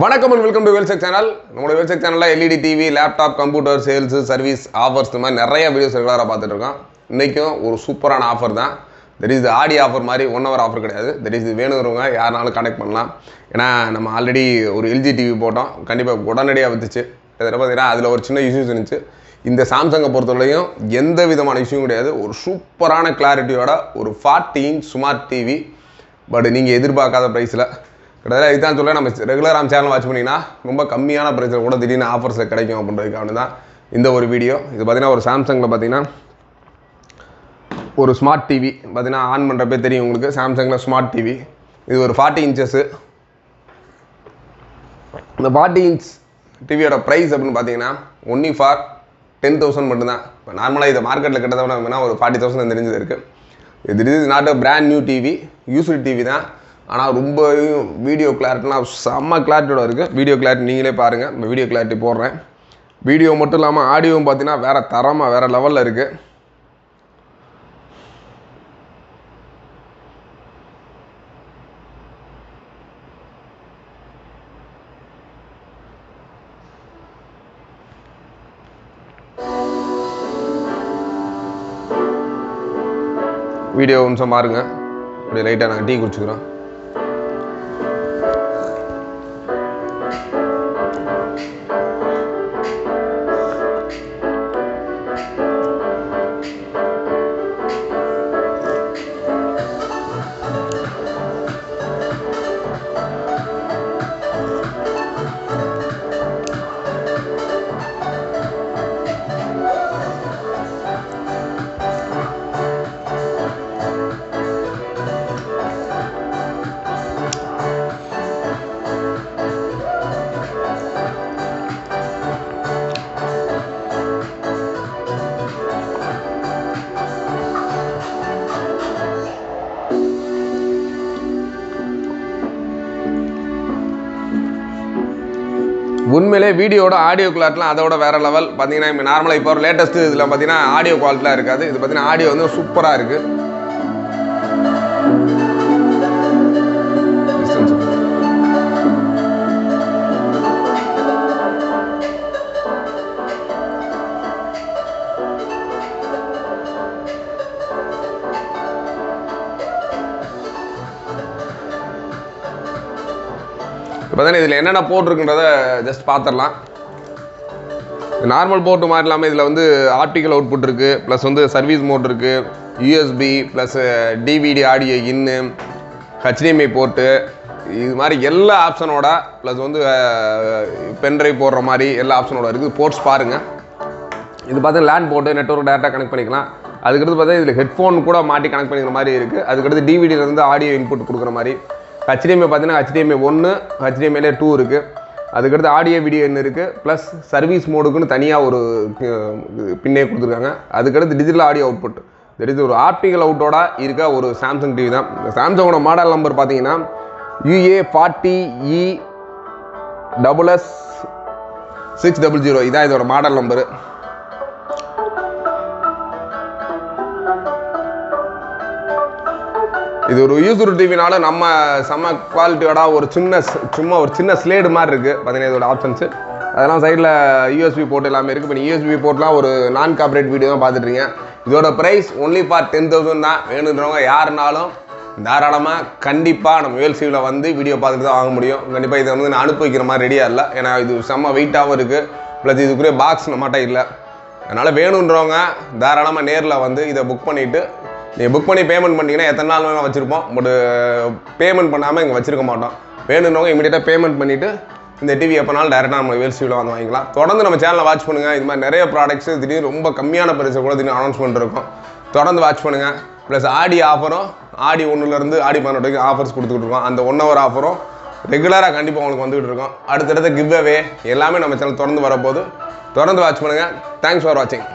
வணக்கம் and welcome to Wellsec channel. நம்மளோட Wellsec channelல LED TV, laptop, computer, sales, service, offers இந்த மாதிரி நிறைய வீடியோஸ் ரெகுலராக பார்த்துட்டு இருக்கோம். இன்னைக்கும் ஒரு சூப்பரான ஆஃபர் தான். தட் இஸ் ஆடி ஆஃபர் மாதிரி 1 hour ஆஃபர் கிடையாது. தட் இஸ் வேணுங்கிறவங்க யாருனாலும் கான்டாக்ட் பண்ணலாம். ஏன்னா நம்ம ஆல்ரெடி ஒரு எல்ஜி டிவி போட்டோம், கண்டிப்பாக உடனடியாக வந்துச்சு. அதில் பார்த்தீங்கன்னா அதில் ஒரு சின்ன இஷ்யூஸ் இருந்துச்சு. இந்த சாம்சங்கை பொறுத்தவரையும் எந்த விதமான இஷ்யூவும் கிடையாது. ஒரு சூப்பரான கிளாரிட்டியோட ஒரு 40 inch ஸ்மார்ட் டிவி, பட் நீங்கள் எதிர்பார்க்காத ப்ரைஸில் கிட்டத்தட்ட இதுதான் சொல்ல நம்ம ரெகுலராக சேனல் வாட்ச் பண்ணிங்கன்னா ரொம்ப கம்மியான ப்ரைஸில் கூட திடீர்னு ஆஃபர்ஸில் கிடைக்கும் அப்படின்றதுக்காக தான் இந்த ஒரு வீடியோ. இது பார்த்தீங்கன்னா ஒரு சாம்சங்கில் பார்த்தீங்கன்னா ஒரு ஸ்மார்ட் டிவி பார்த்தீங்கன்னா ஆன் பண்ணுறப்பே தெரியும் உங்களுக்கு. சாம்சங்கில் ஸ்மார்ட் டிவி இது ஒரு 40 inches. இந்த 40 inch டிவியோட ப்ரைஸ் அப்படின்னு பார்த்தீங்கன்னா ஒன்லி ஃபார் 10,000 மட்டும்தான். இப்போ நார்மலாக இதை மார்க்கெட்டில் கிட்டத்தட்ட ஒரு 40,000 தெரிஞ்சது இருக்குது. இது is not a brand new TV, used TV தான். ஆனால் ரொம்ப வீடியோ கிளாரிட்டிலாம் செம்ம கிளாரிட்டியோட இருக்குது. வீடியோ கிளாரிட்டி நீங்களே பாருங்கள். இந்த வீடியோ கிளாரிட்டி போடுறேன். வீடியோ மட்டும் இல்லாமல் ஆடியோவும் பார்த்தீங்கன்னா வேறு தரமாக வேறு லெவலில் இருக்குது. வீடியோ நிமிஷம் பாருங்க. அப்படியே லைட்டாக நாங்கள் டீ குடிச்சுக்கிறோம். உண்மையிலே வீடியோட ஆடியோ குவாலிட்டிலாம் அதோட வேறு லெவல். பார்த்தீங்கன்னா இப்போ நார்மலாக இப்போ ஒரு லேட்டஸ்ட்டு இதில் பார்த்தீங்கன்னா ஆடியோ குவாலிட்டிலாம் இருக்காது. இது பார்த்தீங்கன்னா ஆடியோ வந்து சூப்பராக இருக்குது. இப்போ தானே இதில் என்னென்ன போர்ட் இருக்குன்றத ஜஸ்ட் பார்த்துடலாம். நார்மல் போர்ட்டு மாதிரி இல்லாமல் இதில் வந்து ஆப்டிக்கல் அவுட்புட் இருக்குது, ப்ளஸ் வந்து சர்வீஸ் மோட் இருக்குது, யூஎஸ்பி ப்ளஸ் டிவிடி ஆடியோ இன்னு, ஹெச்டிஎம்ஐ போர்ட்டு, இது மாதிரி எல்லா ஆப்ஷனோட ப்ளஸ் வந்து பென்ட்ரைவ் போடுற மாதிரி எல்லா ஆப்ஷனோட இருக்குது. போர்ட்ஸ் பாருங்கள். இது பார்த்தா லேண்ட் போட்டு நெட்வொர்க் டேரெக்டாக கனெக்ட் பண்ணிக்கலாம். அதுக்கடுத்து பார்த்தா இதில் ஹெட்ஃபோன் கூட மாட்டி கனெக்ட் பண்ணிக்கிற மாதிரி இருக்குது. அதுக்கடுத்து டிவிடியிலேருந்து ஆடியோ இன்புட் கொடுக்குற மாதிரி. ஹெச்டிஎம்ஐ பார்த்தீங்கன்னா ஹெச்டிஎம்ஐ 1, ஹெச்டிஎம்ஐலே 2 இருக்குது. அதுக்கடுத்து ஆடியோ வீடியோ என்ன இருக்குது, ப்ளஸ் சர்வீஸ் மோடுக்குன்னு தனியாக ஒரு பின்னே கொடுத்துருக்காங்க. அதுக்கடுத்து டிஜிட்டல் ஆடியோ அவுட்புட். தெரியுது ஒரு ஆப்டிக்கல் அவுட்டோட இருக்க ஒரு சாம்சங் டிவி தான். சாம்சங்கோட மாடல் நம்பர் பார்த்தீங்கன்னா UA40ESS600. இதான் இதோட மாடல் நம்பரு. இது ஒரு யூஸ்டு டிவினால நம்ம செம்ம குவாலிட்டியோட சும்மா ஒரு சின்ன ஸ்லேடு மாதிரி இருக்குது. பார்த்தீங்கன்னா இதோட ஆப்ஷன்ஸு அதெல்லாம் சைடில் யூஎஸ்பி போர்ட் எல்லாமே இருக்குது. இப்போ யூஎஸ்பி போர்ட்லாம் ஒரு நான் கார்பரேட் வீடியோ தான் பார்த்துட்ருக்கீங்க. இதோட ப்ரைஸ் ஒன்லி ஃபார் 10,000 தான். வேணுன்றவங்க யாருனாலும் தாராளமாக கண்டிப்பாக நம்ம வேல்சிவில் வந்து வீடியோ பார்த்துட்டு தான் வாங்க முடியும். கண்டிப்பாக இதை வந்து நான் அனுப்பி வைக்கிற மாதிரி ரெடியாக இல்லை. ஏன்னா இது செம்ம வெயிட்டாகவும் இருக்குது, ப்ளஸ் இதுக்குரிய பாக்ஸ் நம்மகிட்ட இல்லை. அதனால் வேணுன்றவங்க தாராளமாக நேரில் வந்து இதை புக் பண்ணிவிட்டு நீங்கள் புக் பண்ணி பேமெண்ட் பண்ணிங்கன்னா எத்தனை நாள் வேணால் வச்சுருப்போம். பட் பேமெண்ட் பண்ணாமல் இங்கே வச்சுருக்க மாட்டோம். வேணுன்றவங்க இமீடியட்டாக பேமெண்ட் பண்ணிவிட்டு இந்த டிவி எப்போனாலும் டேரெக்டாக நம்ம வேல்சிவில் வந்து வாங்கிக்கலாம். தொடர்ந்து நம்ம சேனலை வாட்ச் பண்ணுங்கள். இது மாதிரி நிறைய ப்ராடக்ட்ஸு திடீர்னு ரொம்ப கம்மியான பிரைஸை கூட திடீர்னு அனௌன்ஸ்மெண்ட் இருக்கும். தொடர்ந்து வாட்ச் பண்ணுங்கள். ப்ளஸ் ஆடி ஆஃபரும் ஆடி 1லேருந்து ஆடி 18 வரைக்கும் ஆஃபர்ஸ் கொடுத்துக்கிட்டு இருக்கோம். அந்த 1 hour ஆஃபரும் ரெகுலராக கண்டிப்பாக உங்களுக்கு வந்துகிட்டு இருக்கோம். அடுத்தடுத்த கிவ் அவே எல்லாமே நம்ம சேனல் தொடர்ந்து வரப்போது. தொடர்ந்து வாட்ச் பண்ணுங்கள். தேங்க்ஸ் ஃபார் வாட்சிங்.